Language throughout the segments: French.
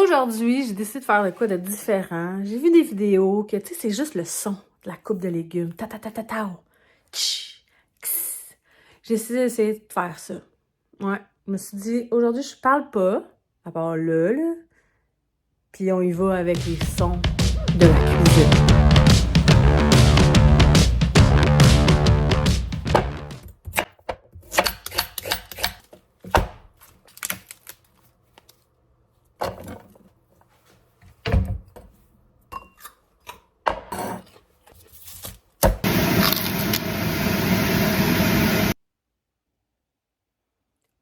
Aujourd'hui, j'ai décidé de faire de quoi de différent. J'ai vu des vidéos que, tu sais, c'est juste le son de la coupe de légumes. Ta ta ta ta ta. Tch, ks. J'ai décidé d'essayer de faire ça. Ouais, je me suis dit, aujourd'hui, je parle pas, à part là. Puis on y va avec les sons de la cuisine.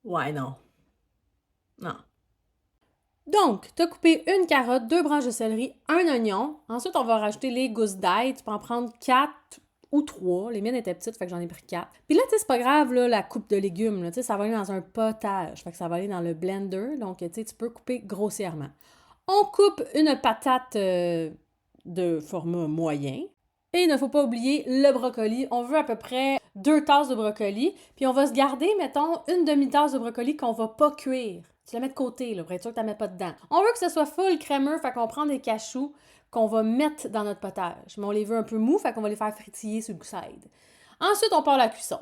Ouais, non. Non. Donc, tu as coupé une carotte, 2 branches de céleri, un oignon. Ensuite, on va rajouter les gousses d'ail. Tu peux en prendre 4 ou 3. Les miennes étaient petites, fait que j'en ai pris 4. Puis là, tu sais, c'est pas grave, là, la coupe de légumes. Tu sais, ça va aller dans un potage. Fait que ça va aller dans le blender. Donc, tu sais, tu peux couper grossièrement. On coupe une patate de format moyen. Et il ne faut pas oublier le brocoli. On veut à peu près 2 tasses de brocoli. Puis on va se garder, mettons, une demi-tasse de brocoli qu'on va pas cuire. Tu la mets de côté, là, pour être sûr que tu la mets pas dedans. On veut que ce soit full crémeux, fait qu'on prend des cachous qu'on va mettre dans notre potage. Mais on les veut un peu mous, fait qu'on va les faire fritiller sur le side. Ensuite, on part la cuisson.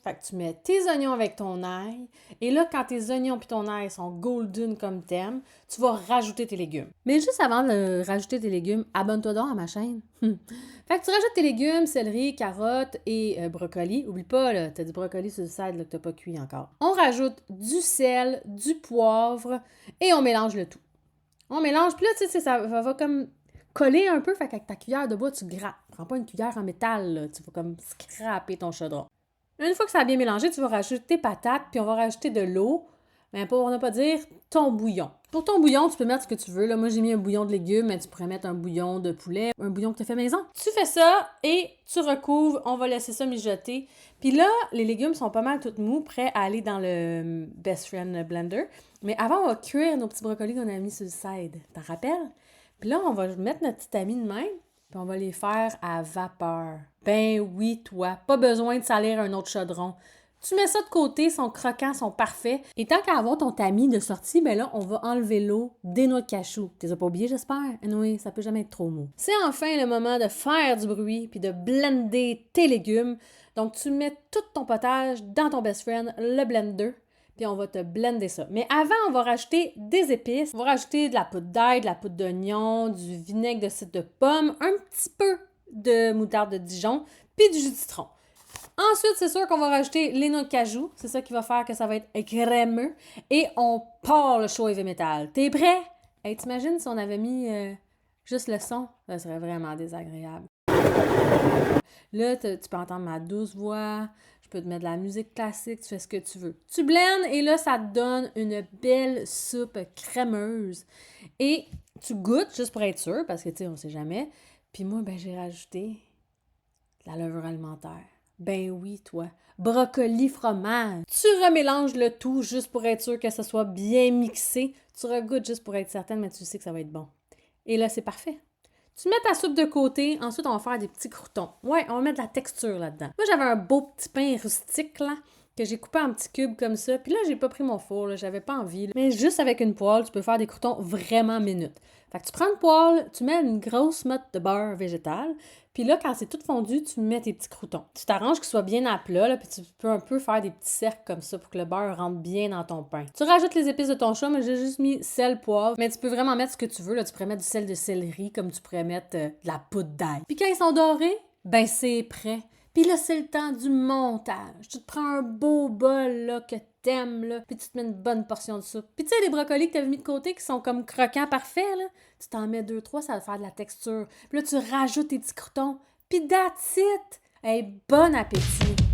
Fait que tu mets tes oignons avec ton ail. Et là, quand tes oignons puis ton ail sont golden comme t'aimes, tu vas rajouter tes légumes. Mais juste avant de rajouter tes légumes, abonne-toi donc à ma chaîne. Fait que tu rajoutes tes légumes, céleri, carottes et brocoli. Oublie pas, là, t'as du brocoli sur le side là, que t'as pas cuit encore. On rajoute du sel, du poivre et on mélange le tout. On mélange, puis là, tu sais, ça va comme coller un peu, fait qu'avec ta cuillère de bois, tu grattes. Prends pas une cuillère en métal, là, tu vas comme scraper ton chaudron. Une fois que ça a bien mélangé, tu vas rajouter tes patates, puis on va rajouter de l'eau. Mais pour ne pas dire ton bouillon. Pour ton bouillon, tu peux mettre ce que tu veux. Là, moi, j'ai mis un bouillon de légumes, mais tu pourrais mettre un bouillon de poulet, un bouillon que tu as fait maison. Tu fais ça et tu recouvres. On va laisser ça mijoter. Puis là, les légumes sont pas mal tout mous, prêts à aller dans le Best Friend Blender. Mais avant, on va cuire nos petits brocolis qu'on a mis sur le side. T'en rappelles? Puis là, on va mettre notre petit ami de même. Puis on va les faire à vapeur. Ben oui, toi, pas besoin de salir un autre chaudron. Tu mets ça de côté, ils sont croquants, sont parfaits. Et tant qu'à avoir ton tamis de sortie, ben là, on va enlever l'eau des noix de cachou. Tu les as pas oubliées, j'espère? Oui, ça peut jamais être trop mou. C'est enfin le moment de faire du bruit puis de blender tes légumes. Donc, tu mets tout ton potage dans ton best friend, le blender. Puis on va te blender ça. Mais avant, on va rajouter des épices. On va rajouter de la poudre d'ail, de la poudre d'oignon, du vinaigre de cidre de pomme, un petit peu de moutarde de Dijon, puis du jus de citron. Ensuite, c'est sûr qu'on va rajouter les noix de cajou. C'est ça qui va faire que ça va être crémeux. Et on part le show heavy metal. T'es prêt? Hey, t'imagines si on avait mis juste le son? Ça serait vraiment désagréable. Là, tu peux entendre ma douce voix. Je peux te mettre de la musique classique, tu fais ce que tu veux. Tu blendes et là, ça te donne une belle soupe crémeuse. Et tu goûtes juste pour être sûr, parce que tu sais, on sait jamais. Puis moi, ben j'ai rajouté de la levure alimentaire. Ben oui, toi. Brocoli, fromage. Tu remélanges le tout juste pour être sûr que ça soit bien mixé. Tu regoutes juste pour être certaine, mais tu sais que ça va être bon. Et là, c'est parfait. Tu mets ta soupe de côté. Ensuite, on va faire des petits croûtons. Ouais, on va mettre de la texture là-dedans. Moi, j'avais un beau petit pain rustique, là, que j'ai coupé en petits cubes comme ça. Puis là, j'ai pas pris mon four, là, j'avais pas envie. Là. Mais juste avec une poêle, tu peux faire des croûtons vraiment minutes. Fait que tu prends une poêle, tu mets une grosse motte de beurre végétal. Puis là, quand c'est tout fondu, tu mets tes petits croûtons. Tu t'arranges qu'ils soient bien à plat, là, puis tu peux un peu faire des petits cercles comme ça pour que le beurre rentre bien dans ton pain. Tu rajoutes les épices de ton choix, mais j'ai juste mis sel, poivre. Mais tu peux vraiment mettre ce que tu veux. Là. Tu pourrais mettre du sel de céleri, comme tu pourrais mettre de la poudre d'ail. Puis quand ils sont dorés, ben c'est prêt. Puis là, c'est le temps du montage. Tu te prends un beau bol là, que t'aimes, là, puis tu te mets une bonne portion de soupe. Puis tu sais, les brocolis que t'avais mis de côté qui sont comme croquants parfaits, là, tu t'en mets 2-3, ça va faire de la texture. Puis là, tu rajoutes tes petits croutons. Puis that's it! Hey, bon appétit!